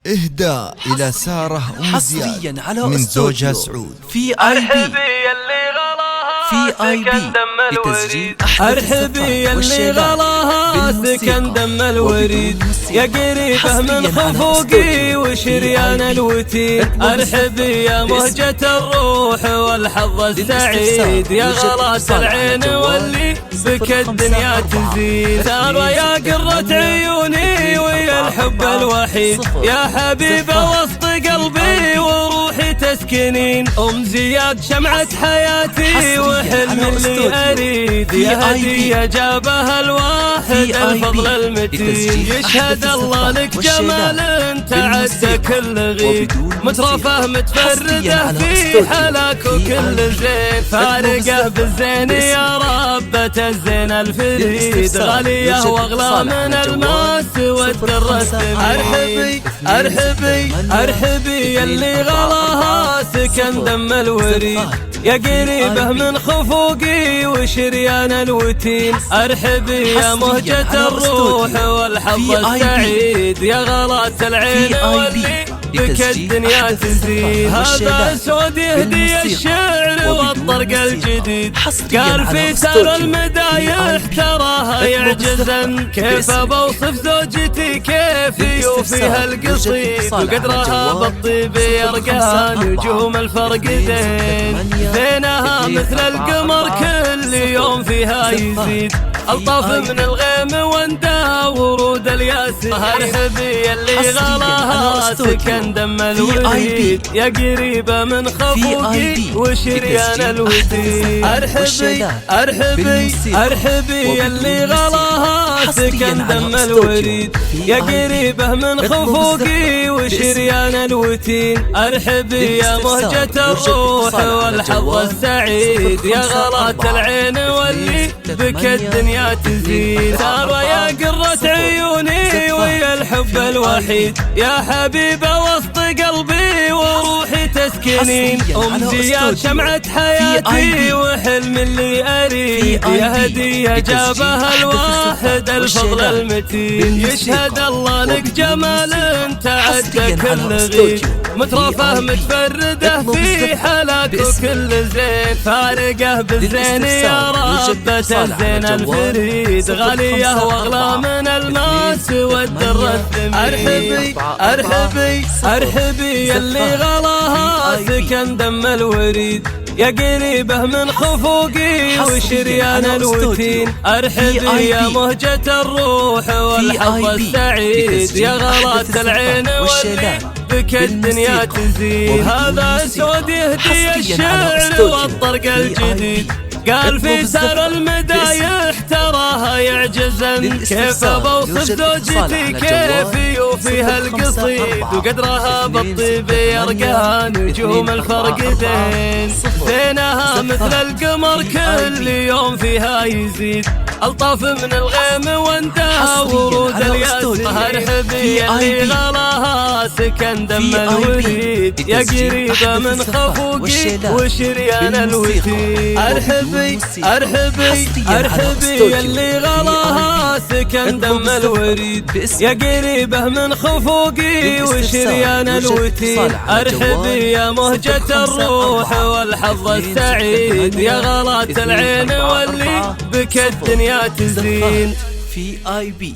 إهداء إلى سارة أم زياد من زوجها سعود. في اي بي لتسجيل ارحبي اللي غلاها سكن دم الوريد يا قريبه من خفوقي وشريان الوتين. ارحبي يا مهجة الروح والحظ السعيد يا غلاس العين واللي بك الدنيا تزيد. سارة يا قرة عيوني ويا الحب الوحيد يا حبيبة وسط قلبي وروحي تسكنين. ام زياد شمعة حياتي وحلم اللي اريد يا هدية جابها الواحد الفضل المتين. يشهد الله لك جمال تعدى كل غيب مترفه متفردة في حلاك وكل زين. فارقه بالزين يا ربة الزين الفريد غالية واغلى من الماس والدر الثمين. ارحبي اللي غلاها سكن دم الوريد يا قريبه من خفوقي وشريان الوتين. ارحبي يا مهجة الروح والحظ السعيد يا غلاس العين واللي بك الدنيا تزيد. هذا اسود يهدي الشعر والطرق الجديد قال في سار المدايح تراها يعجزن. كيف بوصف زوجتي كيف يوفيها القصيد وقدرها بالطيب يرقى نجوم الفرقدين. زينها مثل القمر كل يوم فيها يزيد الطاف من الغيم وندى ورود الياسين. ارحبي اللي غلاها سكن دم الوريد يا قريبه من خفوقي وشريان الوتين. ارحبي اللي غلاها سكن دم الوريد يا قريبه من خفوقي وشريان الوتين. ارحبي يا مهجة الروح والحظ السعيد يا غلات العين واللي بك الدنيا تزيد. سارة يا قرة عيوني ويا الحب الوحيد يا حبيبة وسط قلبي وروحي تسكنين. ام زياد شمعة حياتي وحلم اللي اريد يا هدية جابها الواحد الفضل المتين. يشهد الله لك جمال تعدى كل غيب مترفه متفردة في حلاك وكل زين. فارقه بالزين يا ربة الزين الفريد غالية واغلى من الماس والدر الثمين. ارحبي اللي غلاها سكن دم الوريد يا قريبه من خفوقي وشريان الوتين. ارحبي يا مهجة الروح والحظ السعيد يا غلاس العين واللي بك الدنيا تزيد. هذا اسود يهدي الشعر والطرق الجديد قال في سار المدايح تراها يعجزن. كيف بوصف زوجتي كيف يوفيها القصيد وقدرها بالطيب يرقى نجوم الفرقدين. زينها مثل القمر كل يوم فيها يزيد الطاف من الغيم وندى ورود الياسين. ارحبي اللي غلاها سكن دم الوريد يا قريبه من خفوقي وشريان الوتين. ارحبي اللي غلاها سكن دم الوريد يا قريبه من خفوقي وشريان الوتين. ارحبي يا مهجة الروح والحظ السعيد يا غلاس العين واللي بك الدنيا تزين. في اي بي